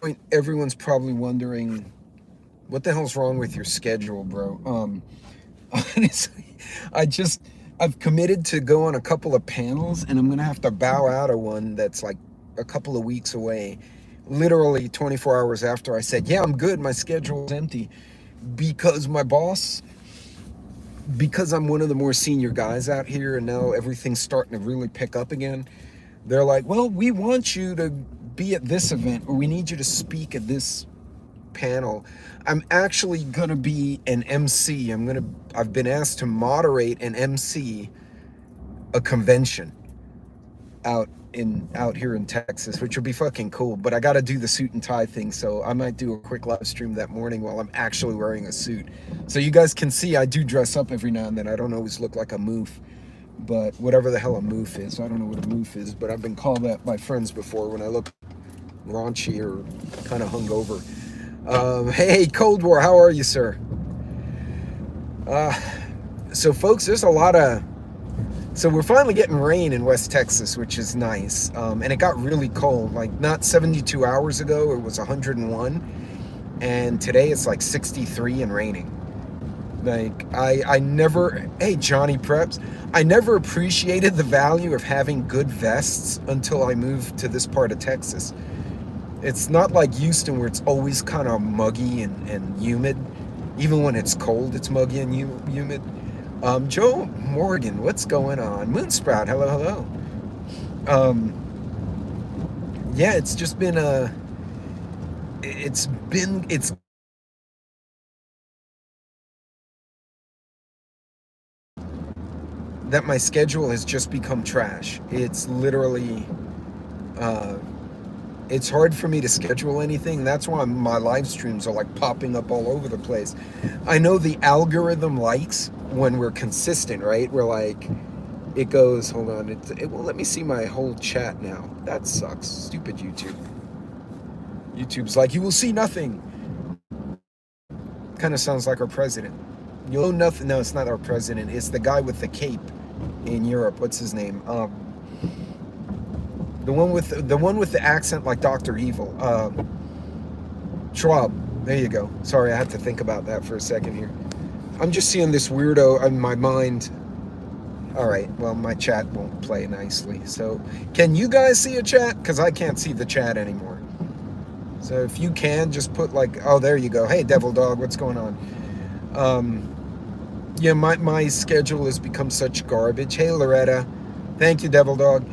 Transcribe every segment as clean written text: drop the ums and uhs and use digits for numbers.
point, everyone's probably wondering, what the hell's wrong with your schedule, bro? Honestly, I just, I've committed to go on a couple of panels, and I'm gonna have to bow out of one that's like a couple of weeks away. Literally 24 hours after I said, yeah, I'm good, my schedule's empty. Because my boss, because I'm one of the more senior guys out here, and now everything's starting to really pick up again. They're like, well, we want you to be at this event, or we need you to speak at this panel. I'm actually going to be an MC. I've been asked to moderate and MC a convention out here in Texas, which will be fucking cool. But I got to do the suit and tie thing, so I might do a quick live stream that morning while I'm actually wearing a suit, so you guys can see I do dress up every now and then. I don't always look like a moof, but whatever the hell a moof is, I don't know what a moof is, but I've been called that by friends before when I look raunchy or kind of hungover. Hey, Cold War, how are you, sir? Uh, so, folks, there's a lot of. So, we're finally getting rain in West Texas, which is nice. And it got really cold. Like, not 72 hours ago, it was 101. And today it's like 63 and raining. Like, I never. Hey, Johnny Preps. I never appreciated the value of having good vests until I moved to this part of Texas. It's not like Houston where it's always kind of muggy and humid. Even when it's cold, it's muggy and humid. Joe Morgan, what's going on? Moonsprout, hello, hello. Um, yeah, it's just been it's that my schedule has just become trash. It's literally, uh, it's hard for me to schedule anything. That's why my live streams are like popping up all over the place. I know the algorithm likes when we're consistent, right? We're like, it goes, hold on, it won't let me see my whole chat now. That sucks. Stupid YouTube. YouTube's like, you will see nothing. Kind of sounds like our president. You'll know nothing. No, it's not our president. It's the guy with the cape in Europe. What's his name? The one with the accent like Doctor Evil. Schwab. There you go. Sorry, I had to think about that for a second here. I'm just seeing this weirdo in my mind. All right. Well, my chat won't play nicely. So, can you guys see a chat? Because I can't see the chat anymore. So if you can, just put like, oh, there you go. Hey, Devil Dog, what's going on? Yeah, my schedule has become such garbage. Hey, Loretta. Thank you, Devil Dog.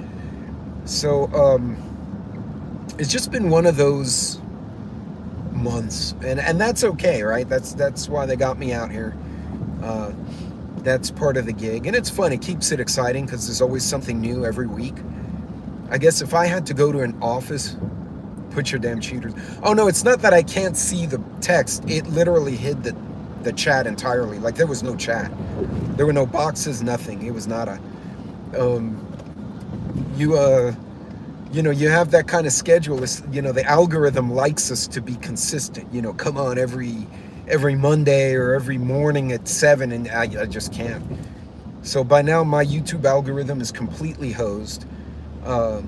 So, it's just been one of those months, and that's okay, right? That's why they got me out here. Uh, that's part of the gig, and it's fun. It keeps it exciting because there's always something new every week. I guess if I had to go to an office, put your damn cheaters. Oh no, it's not that I can't see the text. It literally hid the chat entirely. Like there was no chat. There were no boxes, nothing. It was not a um you you have that kind of schedule. It's, the algorithm likes us to be consistent. Come on every Monday or every morning at 7, and I just can't. So by now my YouTube algorithm is completely hosed. Uh,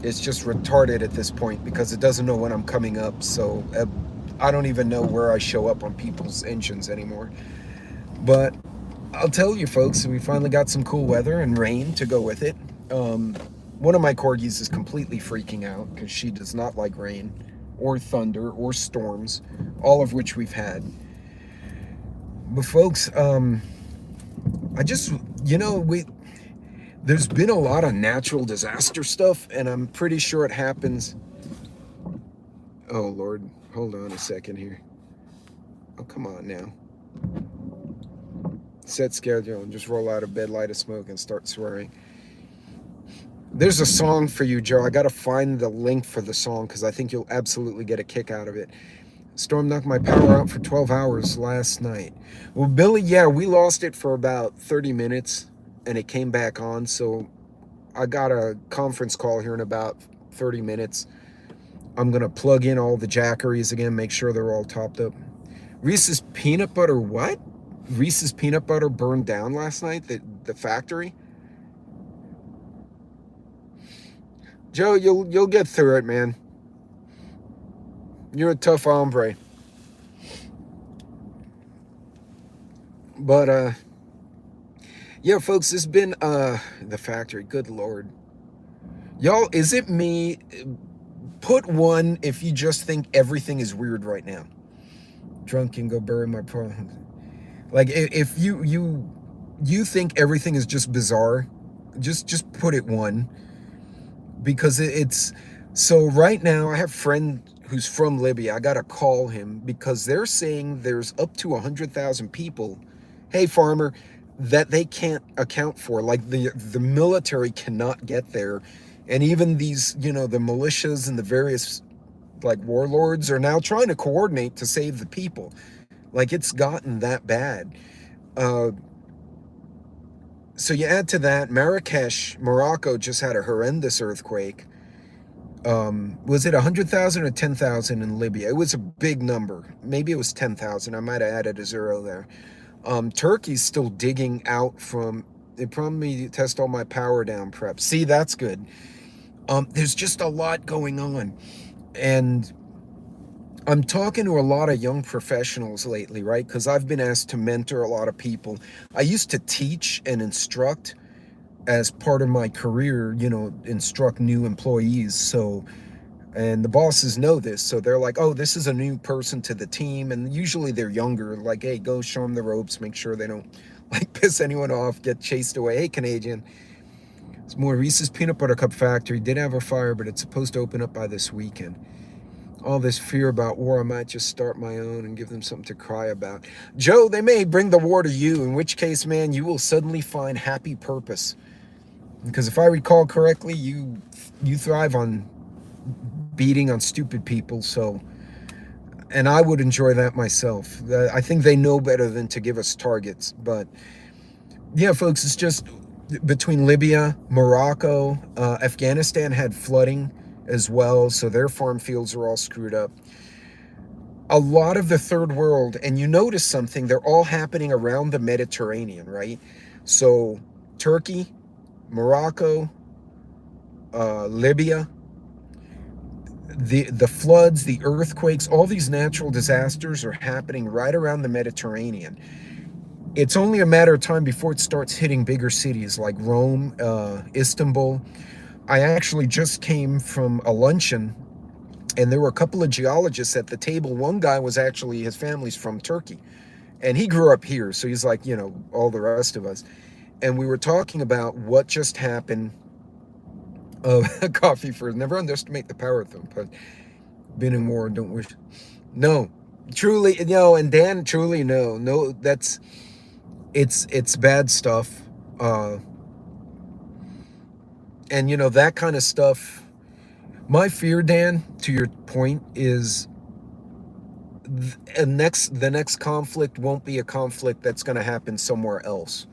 it's just retarded at this point because it doesn't know when I'm coming up. So I don't even know where I show up on people's engines anymore. But I'll tell you, folks, we finally got some cool weather and rain to go with it. One of my corgis is completely freaking out because she does not like rain or thunder or storms, all of which we've had. But folks, I just, there's been a lot of natural disaster stuff, and I'm pretty sure it happens. Oh, Lord. Hold on a second here. Oh, come on now. Set schedule and just roll out of bed, light a smoke, and start swearing. There's a song for you, Joe. I got to find the link for the song because I think you'll absolutely get a kick out of it. Storm knocked my power out for 12 hours last night. Well, Billy, yeah, we lost it for about 30 minutes and it came back on. So I got a conference call here in about 30 minutes. I'm going to plug in all the jackeries again, make sure they're all topped up. Reese's peanut butter, what? Reese's peanut butter burned down last night, the factory? Joe, you'll get through it, man. You're a tough hombre. But yeah, folks, this has been the factory. Good Lord. Y'all, is it me? Put one if you just think everything is weird right now. Drunk and go bury my problems. Like if you think everything is just bizarre, just put it one, because it's so right now I have a friend who's from Libya. I gotta call him because they're saying there's up to 100,000 people, hey farmer, that they can't account for. Like the military cannot get there, and even these, the militias and the various like warlords are now trying to coordinate to save the people. Like it's gotten that bad. Uh, so you add to that, Marrakesh, Morocco just had a horrendous earthquake. Was it 100,000 or 10,000 in Libya? It was a big number. Maybe it was 10,000. I might have added a zero there. Turkey's still digging out from. They promised me to test all my power down prep. See, that's good. There's just a lot going on, and I'm talking to a lot of young professionals lately, right? Because I've been asked to mentor a lot of people. I used to teach and instruct as part of my career, instruct new employees. So, and the bosses know this. So they're like, oh, this is a new person to the team. And usually they're younger, like, hey, go show them the ropes, make sure they don't like piss anyone off, get chased away. Hey, Canadian. It's more Reese's Peanut Butter Cup Factory did have a fire, but it's supposed to open up by this weekend. All this fear about war, I might just start my own and give them something to cry about. Joe, they may bring the war to you, in which case, man, you will suddenly find happy purpose. Because if I recall correctly, you thrive on beating on stupid people, so, and I would enjoy that myself. I think they know better than to give us targets. But yeah, folks, it's just between Libya, Morocco, Afghanistan had flooding as well, so their farm fields are all screwed up. A lot of the third world, and you notice something, they're all happening around the Mediterranean, right? So Turkey, Morocco, Libya, the floods, the earthquakes, all these natural disasters are happening right around the Mediterranean. It's only a matter of time before it starts hitting bigger cities like Rome, Istanbul. I actually just came from a luncheon, and there were a couple of geologists at the table. One guy was actually, his family's from Turkey, and he grew up here, so he's like, all the rest of us. And we were talking about what just happened. Coffee first. Never underestimate the power of them, but been in war, don't wish. No, truly, and Dan, truly, no, that's, it's bad stuff. And that kind of stuff. My fear, Dan, to your point, is the next conflict won't be a conflict that's going to happen somewhere else.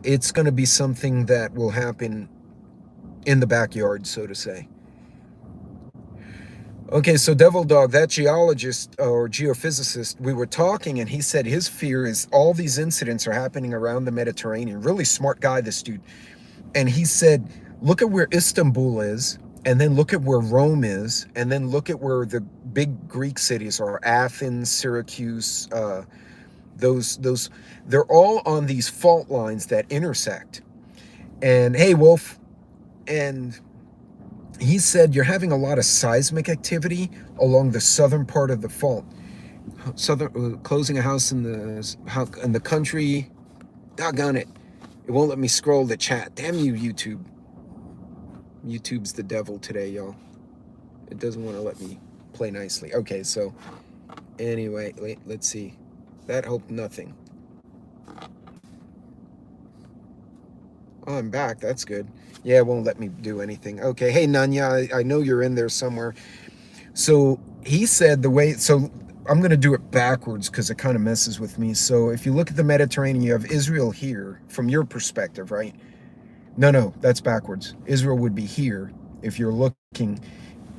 It's going to be something that will happen in the backyard, so to say. Okay, so Devil Dog, that geologist or geophysicist, we were talking, and he said his fear is all these incidents are happening around the Mediterranean. Really smart guy, this dude. And he said, look at where Istanbul is, and then look at where Rome is, and then look at where the big Greek cities are, Athens, Syracuse, those, they're all on these fault lines that intersect. And hey, Wolf, and he said you're having a lot of seismic activity along the southern part of the fault. Closing a house in the country. Doggone it. It won't let me scroll the chat. Damn you, YouTube. YouTube's the devil today, y'all. It doesn't want to let me play nicely. Okay, so anyway, wait, let's see. That helped nothing. Oh, I'm back. That's good. Yeah, it won't let me do anything. Okay. Hey, Nanya, I know you're in there somewhere. So he said so I'm going to do it backwards because it kind of messes with me. So if you look at the Mediterranean, you have Israel here from your perspective, right? No, that's backwards. Israel would be here if you're looking.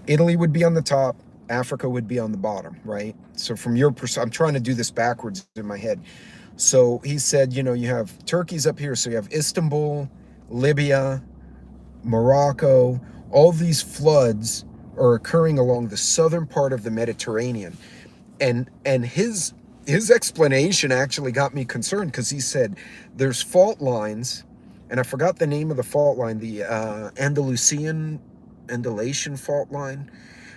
Italy would be on the top. Africa would be on the bottom, right? So from your perspective, I'm trying to do this backwards in my head. So he said, you have Turkey's up here. So you have Istanbul, Libya, Morocco, all these floods are occurring along the southern part of the Mediterranean. And his explanation actually got me concerned, because he said there's fault lines, and I forgot the name of the fault line, the Andalusian fault line.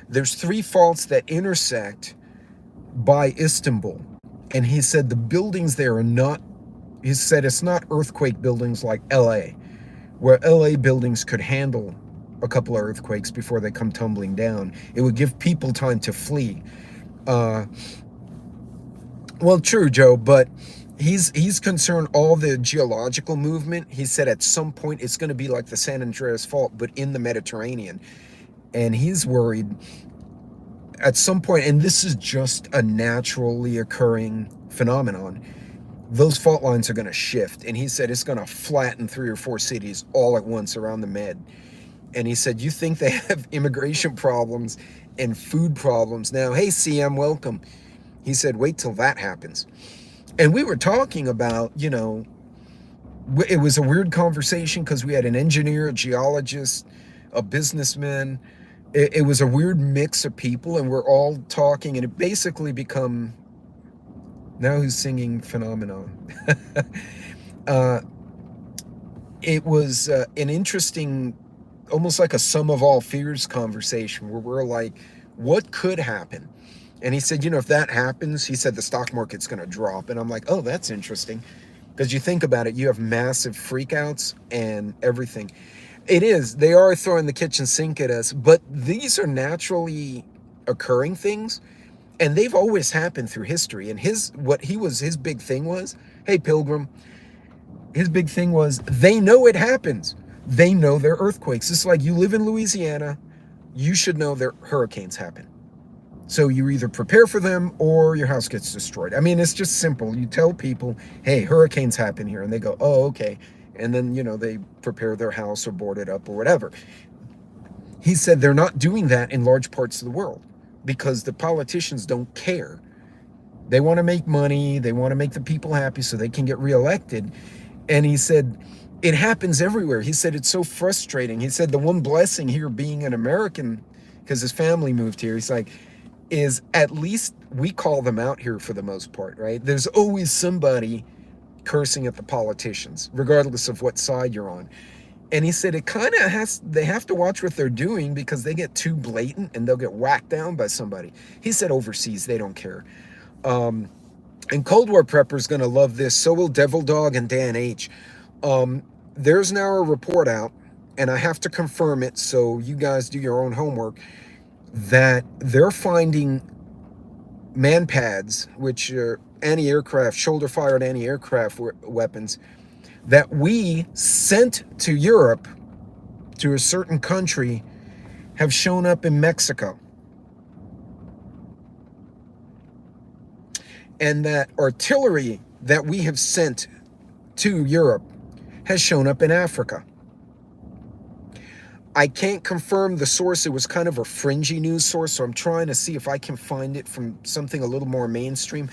There's three faults that intersect by Istanbul, and he said the buildings there are not. He said it's not earthquake buildings like LA, where LA buildings could handle a couple of earthquakes before they come tumbling down. It would give people time to flee. Well, true, Joe, but he's concerned all the geological movement. He said at some point it's going to be like the San Andreas Fault, but in the Mediterranean. And he's worried at some point, and this is just a naturally occurring phenomenon, those fault lines are going to shift. And he said it's going to flatten 3 or 4 cities all at once around the Med. And he said, you think they have immigration problems and food problems now? Hey, CM, welcome. He said, wait till that happens. And we were talking about, it was a weird conversation because we had an engineer, a geologist, a businessman. It was a weird mix of people, and we're all talking, and it basically become, now who's singing phenomenon? It was an interesting, almost like a sum of all fears conversation, where we're like, what could happen? And he said, if that happens, he said the stock market's going to drop. And I'm like, oh, that's interesting. Because you think about it, you have massive freakouts and everything. It is. They are throwing the kitchen sink at us. But these are naturally occurring things. And they've always happened through history. And his big thing was, hey, Pilgrim, his big thing was, they know it happens. They know there are earthquakes. It's like, you live in Louisiana, you should know there hurricanes happen. So you either prepare for them or your house gets destroyed. I mean, it's just simple. You tell people, hey, hurricanes happen here. And they go, oh, okay. And then, they prepare their house or board it up or whatever. He said they're not doing that in large parts of the world because the politicians don't care. They want to make money. They want to make the people happy so they can get reelected. And he said, it happens everywhere. He said, it's so frustrating. He said, the one blessing here being an American, because his family moved here, he's like, is at least we call them out here for the most part, right? There's always somebody cursing at the politicians, regardless of what side you're on. And he said it kind of they have to watch what they're doing because they get too blatant and they'll get whacked down by somebody. He said overseas, they don't care. And Cold War Prepper's going to love this. So will Devil Dog and Dan H. There's now a report out, and I have to confirm it, so you guys do your own homework, that they're finding manpads, which are anti-aircraft, shoulder-fired anti-aircraft weapons, that we sent to Europe, to a certain country, have shown up in Mexico. And that artillery that we have sent to Europe has shown up in Africa. I can't confirm the source. It was kind of a fringy news source, so I'm trying to see if I can find it from something a little more mainstream.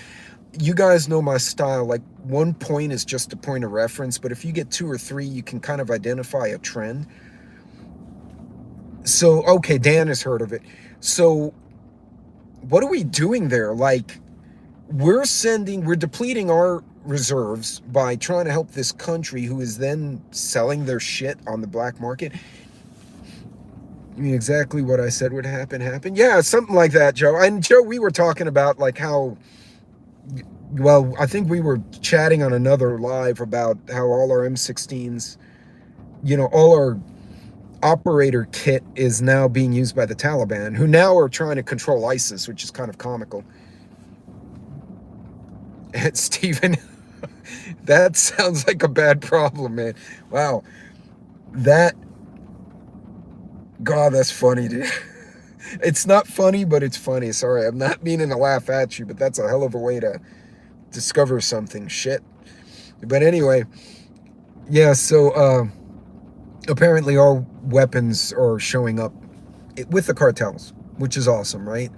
You guys know my style. Like, one point is just a point of reference, but if you get 2 or 3, you can kind of identify a trend. So, okay, Dan has heard of it. So, what are we doing there? Like, we're depleting our reserves by trying to help this country who is then selling their shit on the black market. I mean, exactly what I said would happen. Yeah, something like that, Joe. And Joe, we were talking about like how, well, I think we were chatting on another live about how all our M16s, all our operator kit is now being used by the Taliban, who now are trying to control ISIS, which is kind of comical. And Stephen, that sounds like a bad problem, man. Wow. God, that's funny, dude. It's not funny, but it's funny. Sorry, I'm not meaning to laugh at you, but that's a hell of a way to discover something. Shit. But anyway, yeah, so apparently all weapons are showing up with the cartels, which is awesome, right?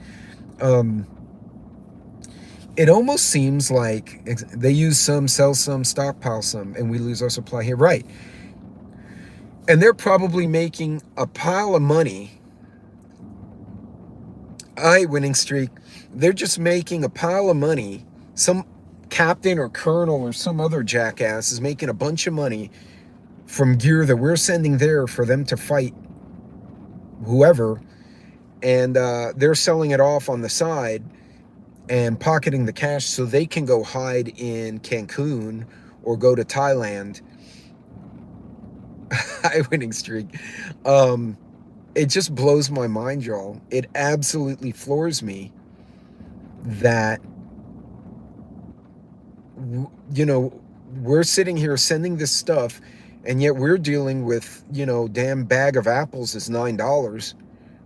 It almost seems like they use some, sell some, stockpile some, and we lose our supply here. Right. And they're probably making a pile of money high winning streak. They're just making a pile of money. Some captain or colonel or some other jackass is making a bunch of money from gear that we're sending there for them to fight whoever, and they're selling it off on the side and pocketing the cash so they can go hide in Cancun or go to Thailand. High winning streak. It just blows my mind, y'all. It absolutely floors me that, you know, we're sitting here sending this stuff, and yet we're dealing with, damn bag of apples is $9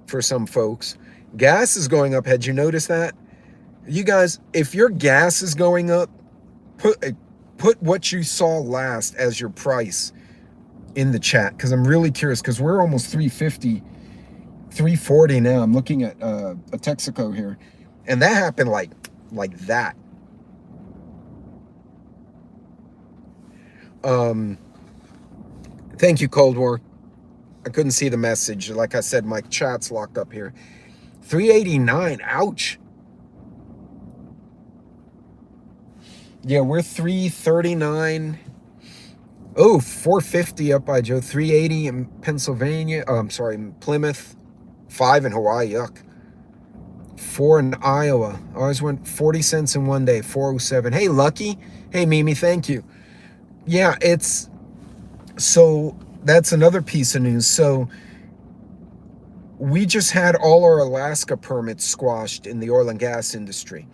for some folks. Gas is going up. Had you noticed that? You guys, if your gas is going up, put what you saw last as your price in the chat, because I'm really curious, because we're almost 350, 340 now. I'm looking at a Texaco here, and that happened like that. Thank you, Cold War. I couldn't see the message. Like I said, my chat's locked up here. 389. Ouch. Yeah, we're 339. Oh, 450 up by Joe. 380 in Pennsylvania. Oh, I'm sorry, Plymouth. 5 in Hawaii. Yuck. 4 in Iowa. Ours went 40 cents in one day. 407. Hey, Lucky. Hey, Mimi. Thank you. Yeah, so that's another piece of news. So we just had all our Alaska permits squashed in the oil and gas industry.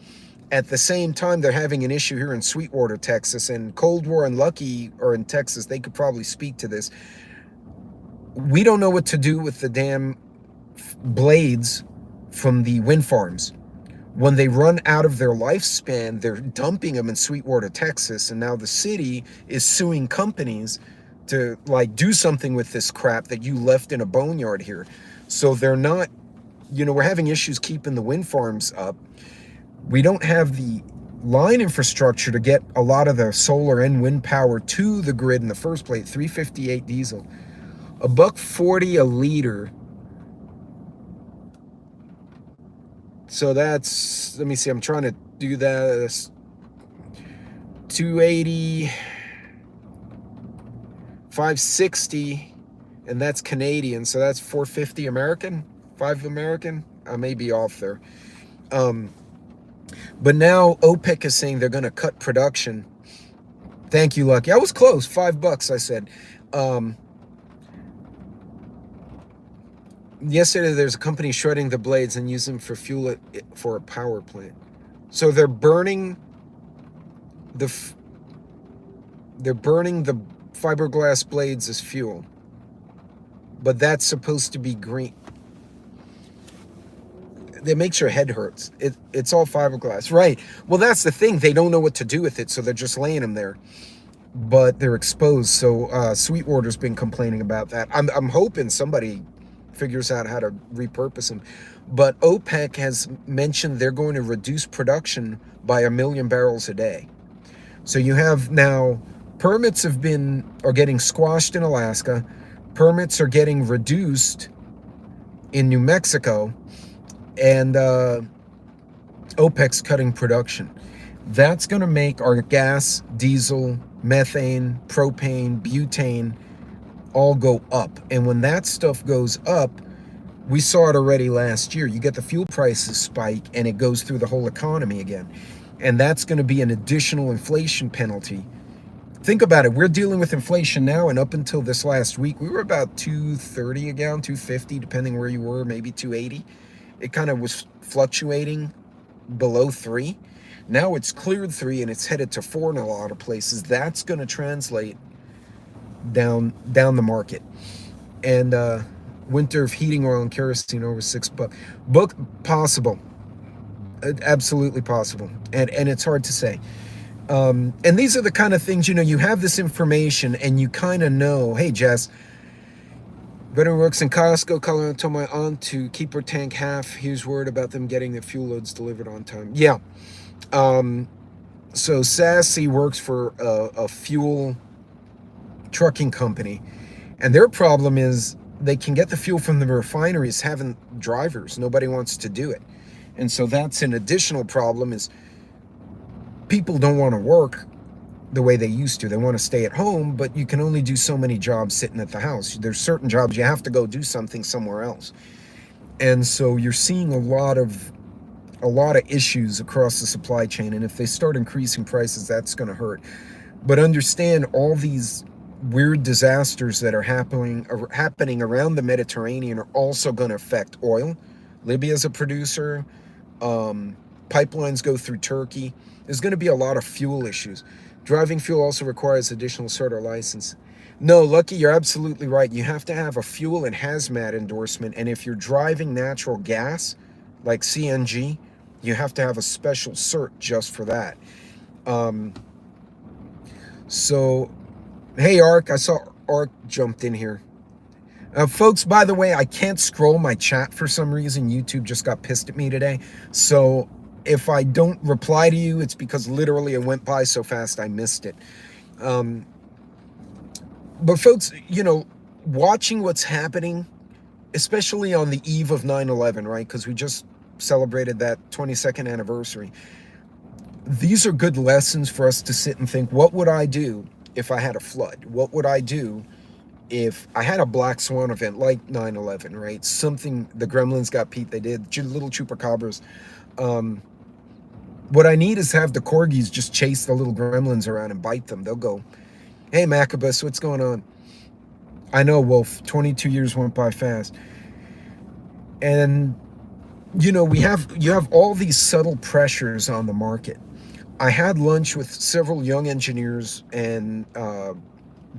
At the same time, they're having an issue here in Sweetwater, Texas, and Cold War and Lucky are in Texas. They could probably speak to this. We don't know what to do with the damn blades from the wind farms. When they run out of their lifespan, they're dumping them in Sweetwater, Texas, and now the city is suing companies to do something with this crap that you left in a boneyard here. So they're not, we're having issues keeping the wind farms up. We don't have the line infrastructure to get a lot of the solar and wind power to the grid in the first place. 358 diesel, $1.40 a liter. So that's, let me see, I'm trying to do that. 280, 560, and that's Canadian. So that's 450 American, 5 American. I may be off there. But now OPEC is saying they're going to cut production. Thank you, Lucky. I was close. $5, I said. Yesterday, there's a company shredding the blades and use them for fuel for a power plant. So they're burning the fiberglass blades as fuel, but that's supposed to be green. That makes your head hurts. It's all fiberglass, right? Well, that's the thing. They don't know what to do with it, so they're just laying them there. But they're exposed. So Sweetwater's been complaining about that. I'm hoping somebody figures out how to repurpose them. But OPEC has mentioned they're going to reduce production by 1 million barrels a day. So you have now permits are getting squashed in Alaska. Permits are getting reduced in New Mexico. And OPEC's cutting production. That's going to make our gas, diesel, methane, propane, butane all go up. And when that stuff goes up, we saw it already last year. You get the fuel prices spike and it goes through the whole economy again. And that's going to be an additional inflation penalty. Think about it. We're dealing with inflation now, and up until this last week, we were about $2.30 a gallon, $2.50, depending where you were, maybe $2.80. It kind of was fluctuating below $3. Now it's cleared $3 and it's headed to $4 in a lot of places. That's going to translate down the market. And winter of heating oil and kerosene over $6. Book possible, absolutely possible, and it's hard to say. And these are the kind of things, you have this information and you kind of know. Hey, Jess. Veteran works in Costco, Colorado, told my aunt to keep her tank half. Here's word about them getting their fuel loads delivered on time. Yeah. So Sassy works for a fuel trucking company, and their problem is they can get the fuel from the refineries, having drivers. Nobody wants to do it. And so that's an additional problem, is people don't want to work the way they used to. They want to stay at home, but you can only do so many jobs sitting at the house. There's certain jobs you have to go do something somewhere else. And so you're seeing a lot of issues across the supply chain, and if they start increasing prices, that's going to hurt. But understand, all these weird disasters that are happening around the Mediterranean are also going to affect oil. Libya's a producer. Pipelines go through Turkey. There's going to be a lot of fuel issues. Driving fuel also requires additional sort of license. No, Lucky, you're absolutely right. You have to have a fuel and hazmat endorsement. And if you're driving natural gas, like CNG, you have to have a special cert just for that. So, hey, Ark, I saw Ark jumped in here. Folks, by the way, I can't scroll my chat for some reason. YouTube just got pissed at me today. So if I don't reply to you, it's because literally it went by so fast I missed it. But folks, watching what's happening, especially on the eve of 9/11, right? Because we just celebrated that 22nd anniversary. These are good lessons for us to sit and think, what would I do if I had a flood? What would I do if I had a black swan event like 9/11, right? Something, the gremlins got Pete, they did, little chupacabras. What I need is have the corgis just chase the little gremlins around and bite them. They'll go, hey, Macabus, what's going on? I know, Wolf, 22 years went by fast. And, you have all these subtle pressures on the market. I had lunch with several young engineers and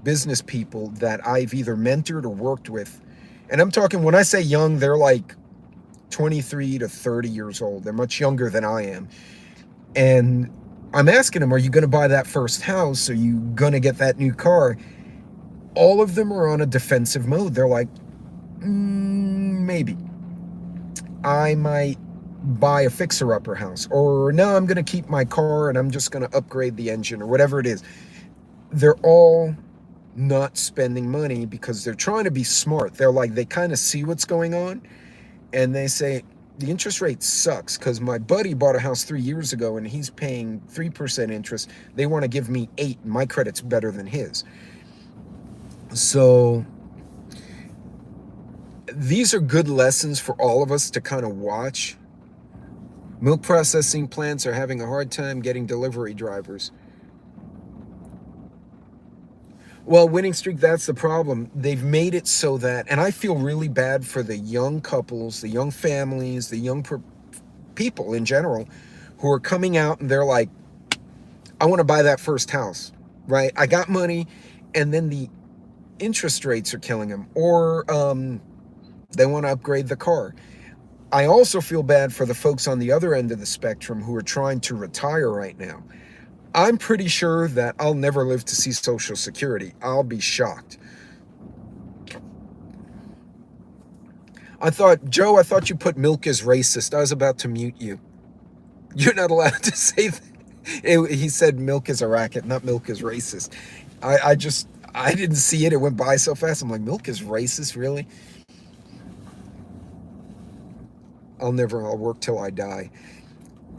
business people that I've either mentored or worked with. And I'm talking, when I say young, they're like 23 to 30 years old. They're much younger than I am. And I'm asking them, are you going to buy that first house? Are you going to get that new car? All of them are on a defensive mode. They're like, maybe. I might buy a fixer-upper house. Or no, I'm going to keep my car and I'm just going to upgrade the engine or whatever it is. They're all not spending money because they're trying to be smart. They're like, they kind of see what's going on and they say, the interest rate sucks because my buddy bought a house 3 years ago and he's paying 3% interest. They want to give me 8%. And my credit's better than his. So these are good lessons for all of us to kind of watch. Milk processing plants are having a hard time getting delivery drivers. Well, winning streak, that's the problem. They've made it so that, and I feel really bad for the young couples, the young families, the young people in general who are coming out and they're like, I want to buy that first house, right? I got money, and then the interest rates are killing them, or they want to upgrade the car. I also feel bad for the folks on the other end of the spectrum who are trying to retire right now. I'm pretty sure that I'll never live to see Social Security. I'll be shocked. Joe, I thought you put milk as racist. I was about to mute you. You're not allowed to say that. He said milk is a racket, not milk is racist. I didn't see it. It went by so fast. I'm like, milk is racist, really? I'll work till I die.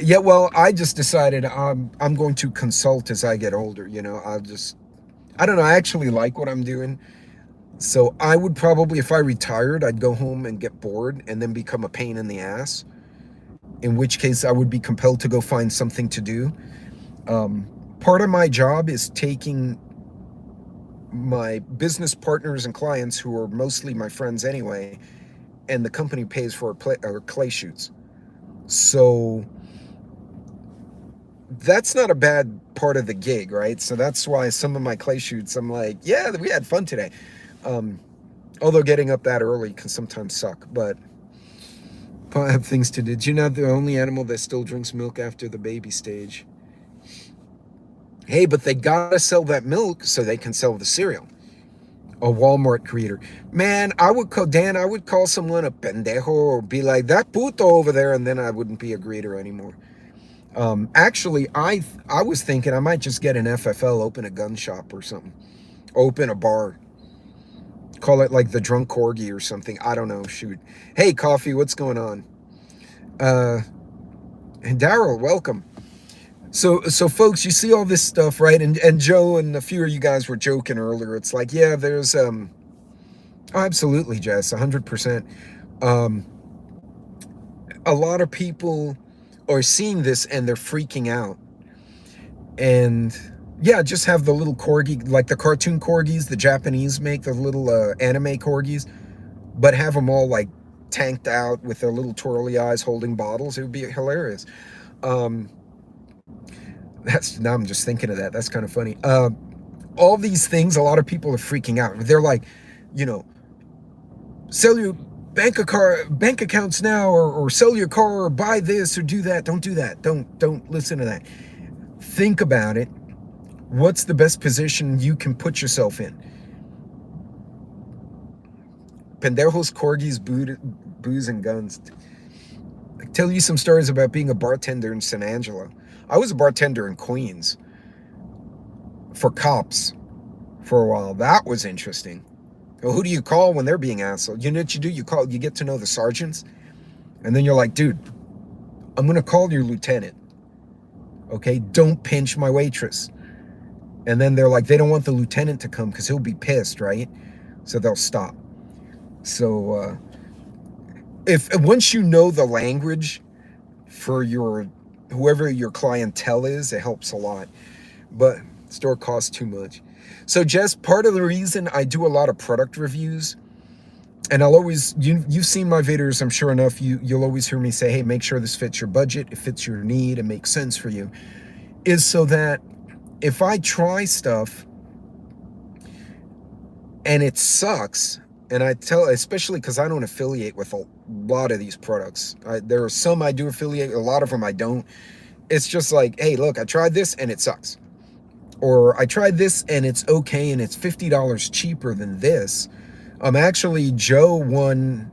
Yeah, well, I just decided I'm going to consult as I get older. I don't know. I actually like what I'm doing. So I would probably, if I retired, I'd go home and get bored and then become a pain in the ass. In which case I would be compelled to go find something to do. Part of my job is taking my business partners and clients, who are mostly my friends anyway, and the company pays for our clay shoots. So that's not a bad part of the gig, right? So that's why some of my clay shoots, I'm like, yeah, we had fun today. Although getting up that early can sometimes suck, but I have things to do. You're not the only animal that still drinks milk after the baby stage. Hey, but they gotta sell that milk so they can sell the cereal. A Walmart creator. Man, I would call someone a pendejo or be like, that puto over there, and then I wouldn't be a greeter anymore. Actually, I was thinking I might just get an FFL, open a gun shop or something. Open a bar. Call it like the Drunk Corgi or something. I don't know. Shoot. Hey, Coffee, what's going on? And Daryl, welcome. So folks, you see all this stuff, right? And Joe and a few of you guys were joking earlier. It's like, yeah, there's oh, absolutely, Jess, 100%. Um, a lot of people are seeing this and they're freaking out. And yeah, just have the little corgi, like the cartoon corgis the Japanese make, the little anime corgis, but have them all like tanked out with their little twirly eyes holding bottles. It would be hilarious. Um, that's now I'm just thinking of that. That's kind of funny. All these things, a lot of people are freaking out. They're like, you know, sell your bank accounts now, or sell your car, or buy this or do that. Don't do that. Don't listen to that. Think about it. What's the best position you can put yourself in? Pendejos, corgis, booze, and guns. I tell you some stories about being a bartender in San Angelo. I was a bartender in Queens for cops for a while. That was interesting. Well, who do you call when they're being assholes? You know what you do? You get to know the sergeants, and then you're like, dude, I'm gonna call your lieutenant. Okay, don't pinch my waitress. And then they're like, they don't want the lieutenant to come because he'll be pissed, right? So they'll stop. So if once you know the language for your whoever your clientele is, it helps a lot. But store costs too much. So Jess, part of the reason I do a lot of product reviews, and I'll always, you've seen my videos, I'm sure enough, you'll always hear me say, hey, make sure this fits your budget, it fits your need, it makes sense for you, is so that if I try stuff and it sucks, and I tell, especially because I don't affiliate with a lot of these products. There are some I do affiliate, a lot of them I don't. It's just like, hey, look, I tried this and it sucks. Or I tried this and it's okay and it's $50 cheaper than this. Actually, Joe won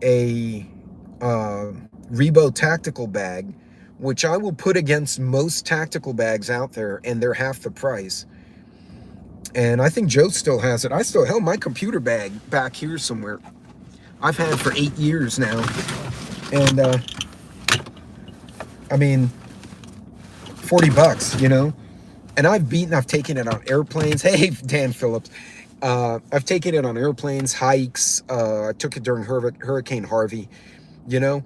a Rebo tactical bag, which I will put against most tactical bags out there, and they're half the price. And I think Joe still has it. I still held my computer bag back here somewhere. I've had it for 8 years now. And I mean, $40, you know? And I've taken it on airplanes. Hey, Dan Phillips. I've taken it on airplanes, hikes. I took it during Hurricane Harvey, you know?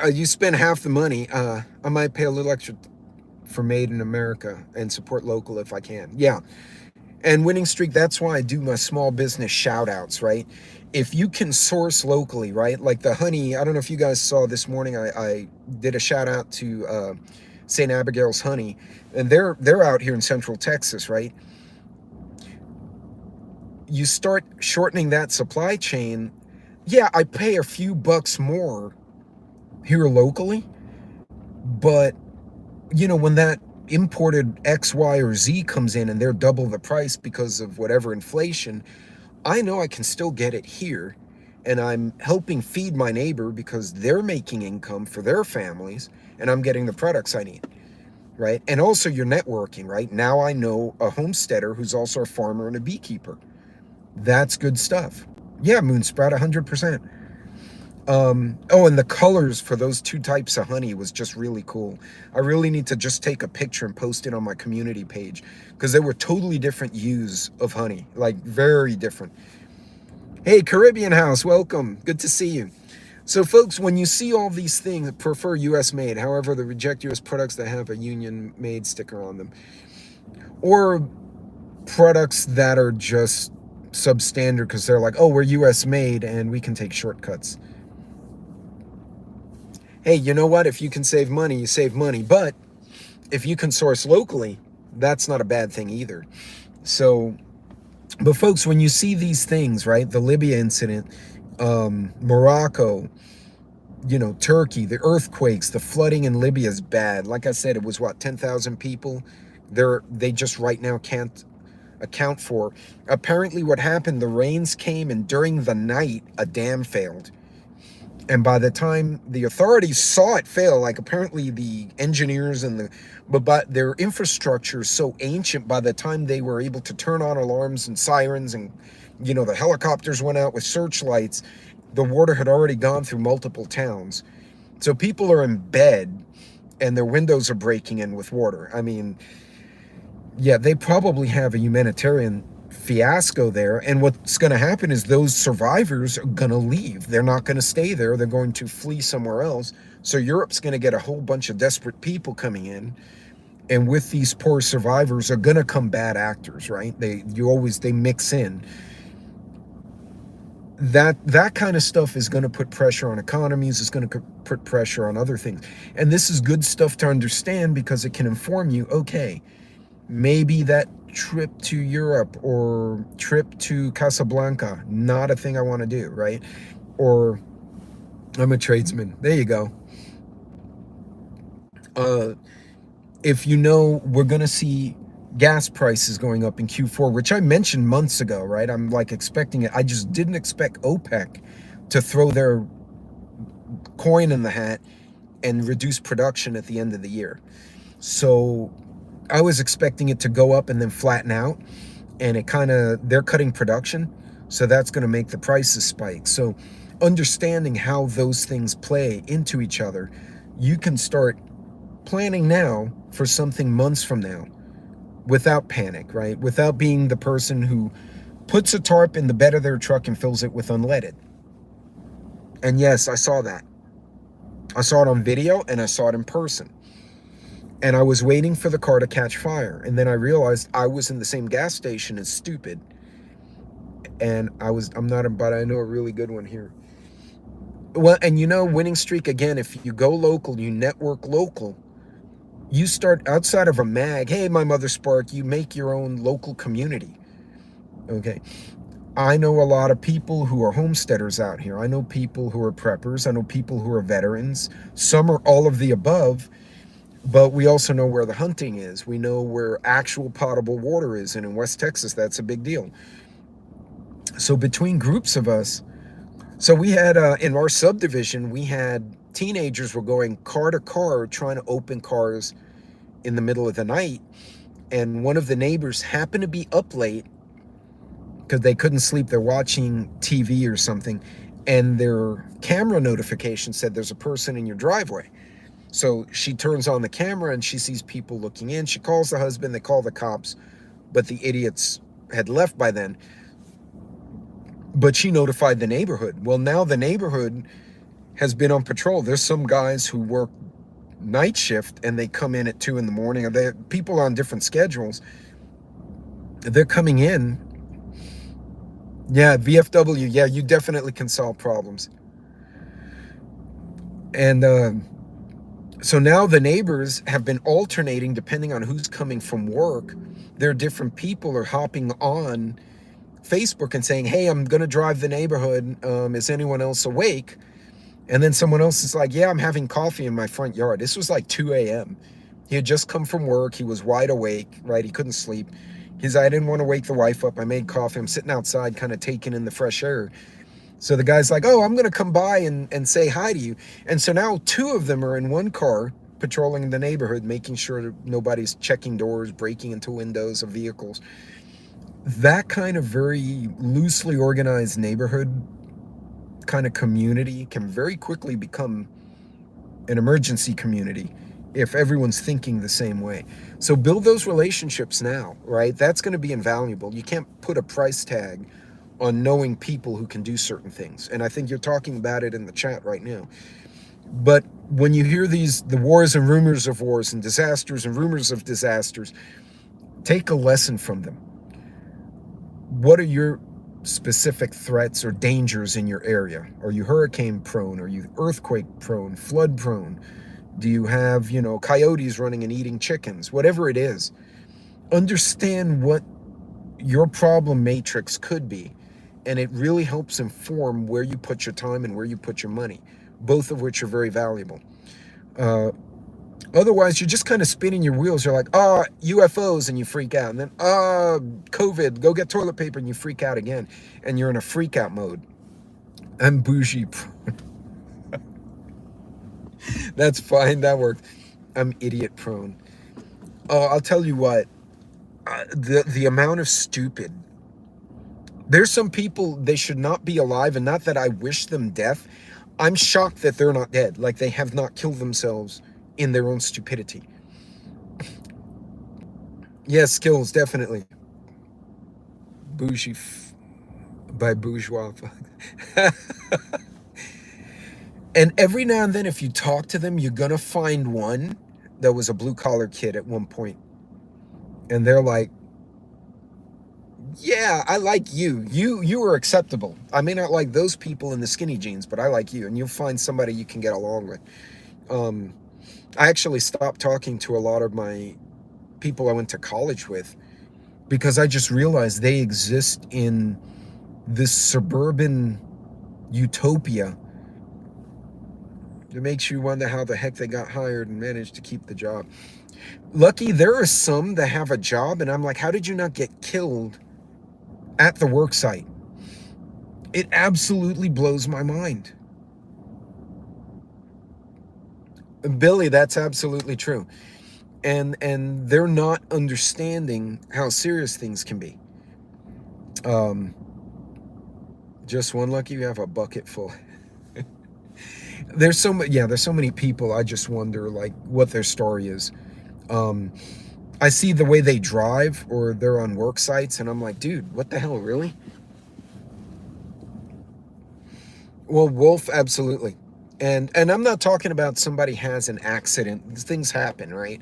You spend half the money. I might pay a little extra for Made in America and support local if I can. Yeah. And Winning Streak, that's why I do my small business shout outs, right? If you can source locally, right? Like the honey, I don't know if you guys saw this morning, I did a shout out to St. Abigail's Honey, and they're out here in Central Texas, right? You start shortening that supply chain. Yeah, I pay a few bucks more here locally, but you know, when that imported X, Y, or Z comes in and they're double the price because of whatever inflation, I know I can still get it here, and I'm helping feed my neighbor because they're making income for their families, and I'm getting the products I need, right? And also you're networking, right? Now I know a homesteader who's also a farmer and a beekeeper. That's good stuff. Yeah, Moonsprout, 100%. Oh, and the colors for those two types of honey was just really cool. I really need to just take a picture and post it on my community page because they were totally different hues of honey, like very different. Hey, Caribbean House, welcome. Good to see you. So folks, when you see all these things, prefer US made. However, they reject US products that have a union made sticker on them, or products that are just substandard because they're like, oh, we're US made and we can take shortcuts. Hey, you know what? If you can save money, you save money. But if you can source locally, that's not a bad thing either. So, but folks, when you see these things, right? The Libya incident, Morocco, you know, Turkey, the earthquakes, the flooding in Libya is bad. Like I said, it was what, 10,000 people? They just right now can't account for. Apparently what happened, the rains came and during the night, a dam failed. And by the time the authorities saw it fail, like apparently the engineers and but their infrastructure is so ancient, by the time they were able to turn on alarms and sirens and, you know, the helicopters went out with searchlights, The water had already gone through multiple towns. So people are in bed and their windows are breaking in with water. I mean, yeah, they probably have a humanitarian fiasco there. And what's going to happen is those survivors are going to leave. They're not going to stay there. They're going to flee somewhere else. So Europe's going to get a whole bunch of desperate people coming in. And with these poor survivors are going to come bad actors, right? They mix in. That kind of stuff is going to put pressure on economies, is going to put pressure on other things. And this is good stuff to understand because it can inform you, okay, maybe that trip to Europe or trip to Casablanca, not a thing I want to do, right? Or I'm a tradesman. There you go. If you know we're going to see gas prices going up in Q4, which I mentioned months ago, right? I'm like expecting it. I just didn't expect OPEC to throw their coin in the hat and reduce production at the end of the year. So I was expecting it to go up and then flatten out, and they're cutting production, so that's going to make the prices spike. So understanding how those things play into each other, you can start planning now for something months from now without panic, right? Without being the person who puts a tarp in the bed of their truck and fills it with unleaded. And yes, I saw that. I saw it on video and I saw it in person. And I was waiting for the car to catch fire. And then I realized I was in the same gas station as stupid. And I'm not, but I know a really good one here. Well, and winning streak again, if you go local, you network local, you start outside of a mag. Hey, my mother Spark, you make your own local community. Okay. I know a lot of people who are homesteaders out here. I know people who are preppers. I know people who are veterans. Some are all of the above, but we also know where the hunting is. We know where actual potable water is. And in West Texas, that's a big deal. So between groups of us, so we had, in our subdivision, we had teenagers were going car to car trying to open cars in the middle of the night. And one of the neighbors happened to be up late because they couldn't sleep. They're watching TV or something. And their camera notification said there's a person in your driveway. So she turns on the camera and she sees people looking in. She calls the husband. They call the cops. But the idiots had left by then. But she notified the neighborhood. Well, now the neighborhood has been on patrol. There's some guys who work night shift and they come in at 2 a.m. They people on different schedules. They're coming in. Yeah, VFW. Yeah, you definitely can solve problems. And so now the neighbors have been alternating depending on who's coming from work. There are different people are hopping on Facebook and saying, hey, I'm going to drive the neighborhood. Is anyone else awake? And then someone else is like, yeah, I'm having coffee in my front yard. This was like 2 a.m. He had just come from work. He was wide awake, right? He couldn't sleep. He's like, I didn't want to wake the wife up. I made coffee. I'm sitting outside kind of taking in the fresh air. So the guy's like, oh, I'm going to come by and say hi to you. And so now 2 of them are in one car patrolling the neighborhood, making sure nobody's checking doors, breaking into windows of vehicles. That kind of very loosely organized neighborhood kind of community can very quickly become an emergency community if everyone's thinking the same way. So build those relationships now, right? That's going to be invaluable. You can't put a price tag on knowing people who can do certain things. And I think you're talking about it in the chat right now. But when you hear the wars and rumors of wars and disasters and rumors of disasters, take a lesson from them. What are your specific threats or dangers in your area? Are you hurricane prone? Are you earthquake prone, flood prone? Do you have, coyotes running and eating chickens? Whatever it is, understand what your problem matrix could be. And it really helps inform where you put your time and where you put your money, both of which are very valuable. Otherwise, you're just kind of spinning your wheels. You're like, UFOs, and you freak out. And then, COVID, go get toilet paper, and you freak out again. And you're in a freak out mode. I'm bougie. That's fine. That worked. I'm idiot prone. I'll tell you what. The amount of stupid There's some people, they should not be alive, and not that I wish them death. I'm shocked that they're not dead, like they have not killed themselves in their own stupidity. Yes, skills, definitely. Bougie by bourgeois. And every now and then, if you talk to them, you're gonna find one that was a blue collar kid at one point, and they're like, "Yeah, I like you. You are acceptable. I may not like those people in the skinny jeans, but I like you." And you'll find somebody you can get along with. Um, I actually stopped talking to a lot of my people I went to college with because I just realized they exist in this suburban utopia. It makes you wonder how the heck they got hired and managed to keep the job. Lucky, there are some that have a job, and I'm like, how did you not get killed at the work site? It absolutely blows my mind. Billy, that's absolutely true. And they're not understanding how serious things can be. Um, just one lucky you have a bucket full. There's so many, yeah, there's so many people. I just wonder like what their story is. Um, I see the way they drive or they're on work sites, and I'm like, dude, what the hell, really? Well, Wolf, absolutely. And I'm not talking about somebody has an accident. Things happen, right?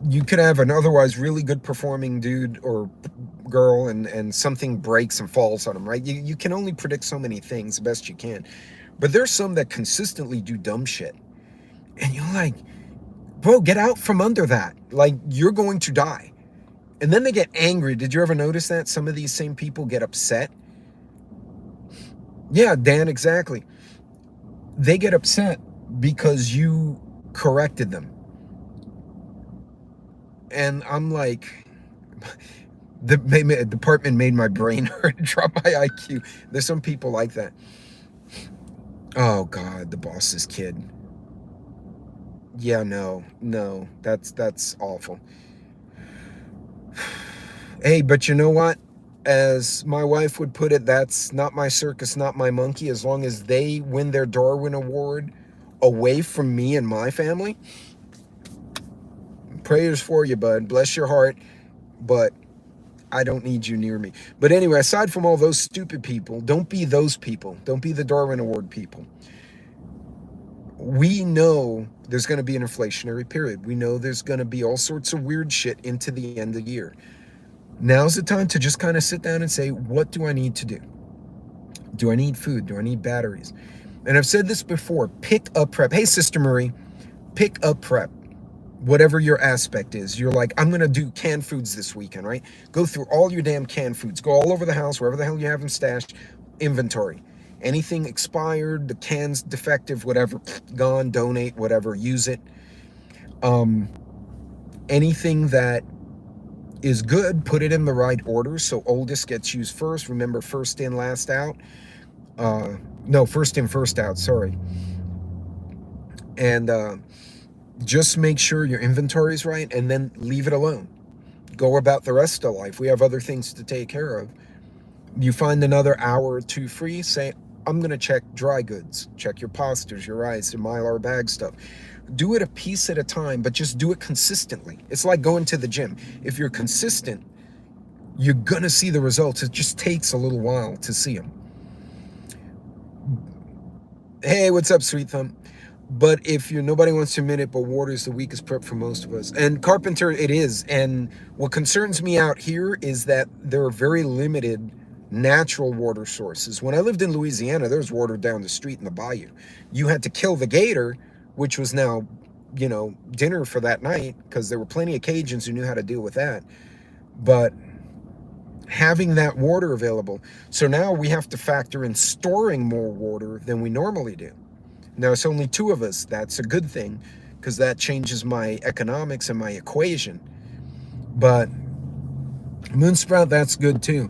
You could have an otherwise really good performing dude or girl, and something breaks and falls on them, right? You can only predict so many things the best you can. But there's some that consistently do dumb shit. And you're like, bro, get out from under that. Like, you're going to die. And then they get angry. Did you ever notice that? Some of these same people get upset. Yeah, Dan, exactly. They get upset because you corrected them. And I'm like, the department made my brain hurt, drop my IQ. There's some people like that. Oh God, the boss's kid. Yeah, no, that's awful. Hey, but you know what? As my wife would put it, that's not my circus, not my monkey. As long as they win their Darwin Award away from me and my family, prayers for you, bud. Bless your heart, but I don't need you near me. But anyway, aside from all those stupid people, don't be those people. Don't be the Darwin Award people. We know there's going to be an inflationary period. We know there's going to be all sorts of weird shit into the end of the year. Now's the time to just kind of sit down and say, what do I need to do? Do I need food? Do I need batteries? And I've said this before, pick up prep. Hey, Sister Marie, pick up prep. Whatever your aspect is, you're like, I'm going to do canned foods this weekend, right? Go through all your damn canned foods. Go all over the house, wherever the hell you have them stashed, inventory. Anything expired, the can's defective, whatever, gone, donate, whatever, use it. Anything that is good, put it in the right order. So oldest gets used first. Remember, first in, last out. No, first in, first out, sorry. And just make sure your inventory is right, and then leave it alone. Go about the rest of life. We have other things to take care of. You find another hour or two free, say, I'm going to check dry goods, check your pastas, your rice, your Mylar bag stuff. Do it a piece at a time, but just do it consistently. It's like going to the gym. If you're consistent, you're going to see the results. It just takes a little while to see them. Hey, what's up, Sweet Thumb? But if you're, nobody wants to admit it, but water is the weakest prep for most of us. And Carpenter, it is. And what concerns me out here is that there are very limited natural water sources. When I lived in Louisiana, there was water down the street in the bayou. You had to kill the gator, which was now, dinner for that night, because there were plenty of Cajuns who knew how to deal with that. But having that water available. So now we have to factor in storing more water than we normally do. Now it's only two of us. That's a good thing, because that changes my economics and my equation. But Moonsprout, that's good too.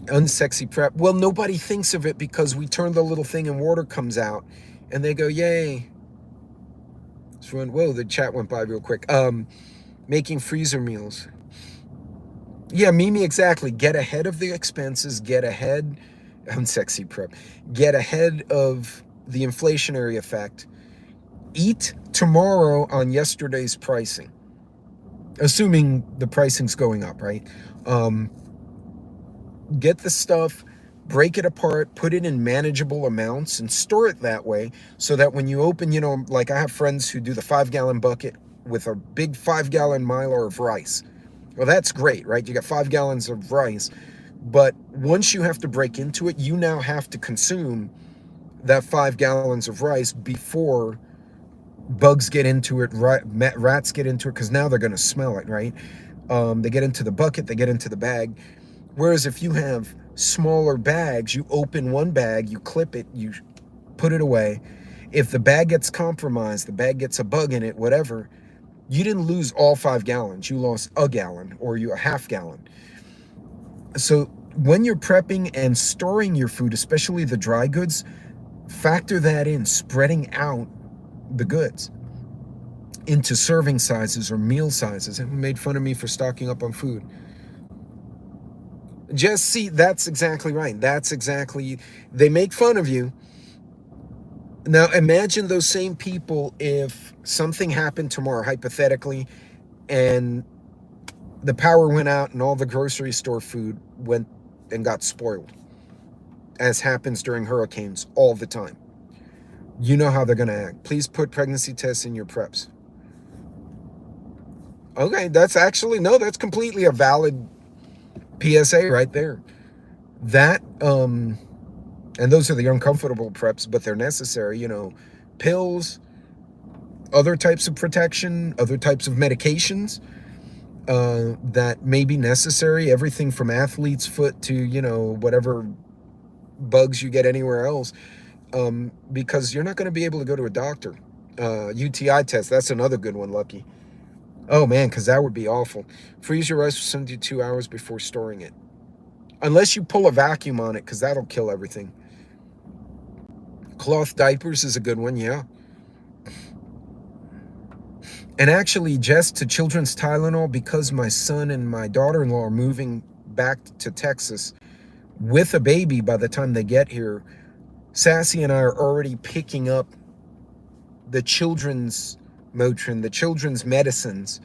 Unsexy prep. Well, nobody thinks of it because we turn the little thing and water comes out and they go, yay. So whoa, the chat went by real quick. Making freezer meals. Yeah, Mimi, exactly. Get ahead of the expenses, get ahead on sexy prep, get ahead of the inflationary effect. Eat tomorrow on yesterday's pricing, assuming the pricing's going up, right? Um, get the stuff, break it apart, put it in manageable amounts, and store it that way so that when you open, like I have friends who do the 5 gallon bucket with a big 5 gallon mylar of rice. Well, that's great, right? You got 5 gallons of rice. But once you have to break into it, you now have to consume that 5 gallons of rice before bugs get into it, rats get into it, because now they're going to smell it, right? They get into the bucket, they get into the bag. Whereas if you have smaller bags, you open one bag, you clip it, you put it away. If the bag gets compromised, the bag gets a bug in it, whatever, you didn't lose all 5 gallons. You lost a gallon or a half gallon. So when you're prepping and storing your food, especially the dry goods, factor that in, spreading out the goods into serving sizes or meal sizes. And made fun of me for stocking up on food. Just see, that's exactly right. That's exactly, they make fun of you. Now imagine those same people if something happened tomorrow, hypothetically, and the power went out and all the grocery store food went and got spoiled, as happens during hurricanes all the time. You know how they're going to act. Please put pregnancy tests in your preps. Okay, that's actually, no, that's completely a valid PSA right there. That, and those are the uncomfortable preps, but they're necessary, pills, other types of protection, other types of medications that may be necessary, everything from athlete's foot to, whatever bugs you get anywhere else, because you're not going to be able to go to a doctor. UTI test, that's another good one, Lucky. Oh man, because that would be awful. Freeze your rice for 72 hours before storing it. Unless you pull a vacuum on it, because that'll kill everything. Cloth diapers is a good one, yeah. And actually, just to children's Tylenol, because my son and my daughter-in-law are moving back to Texas with a baby by the time they get here, Sassy and I are already picking up the children's Motrin, the children's medicines,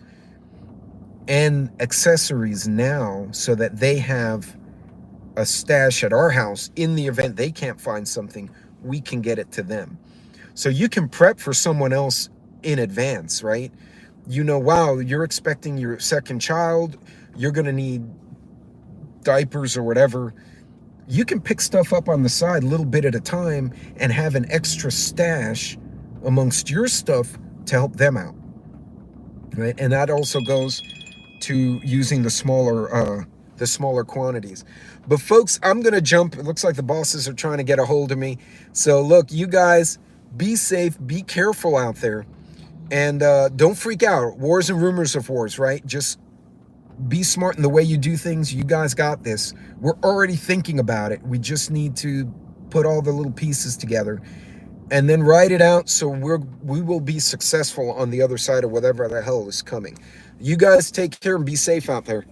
and accessories now so that they have a stash at our house. In the event they can't find something, we can get it to them. So you can prep for someone else in advance, right? Wow, you're expecting your second child, you're going to need diapers or whatever. You can pick stuff up on the side a little bit at a time and have an extra stash amongst your stuff to help them out, right? And that also goes to using the smaller quantities. But folks, I'm gonna jump. It looks like the bosses are trying to get a hold of me. So look, you guys, be safe, be careful out there, and don't freak out. Wars and rumors of wars, right? Just be smart in the way you do things. You guys got this. We're already thinking about it. We just need to put all the little pieces together and then write it out so we will be successful on the other side of whatever the hell is coming. You guys take care and be safe out there.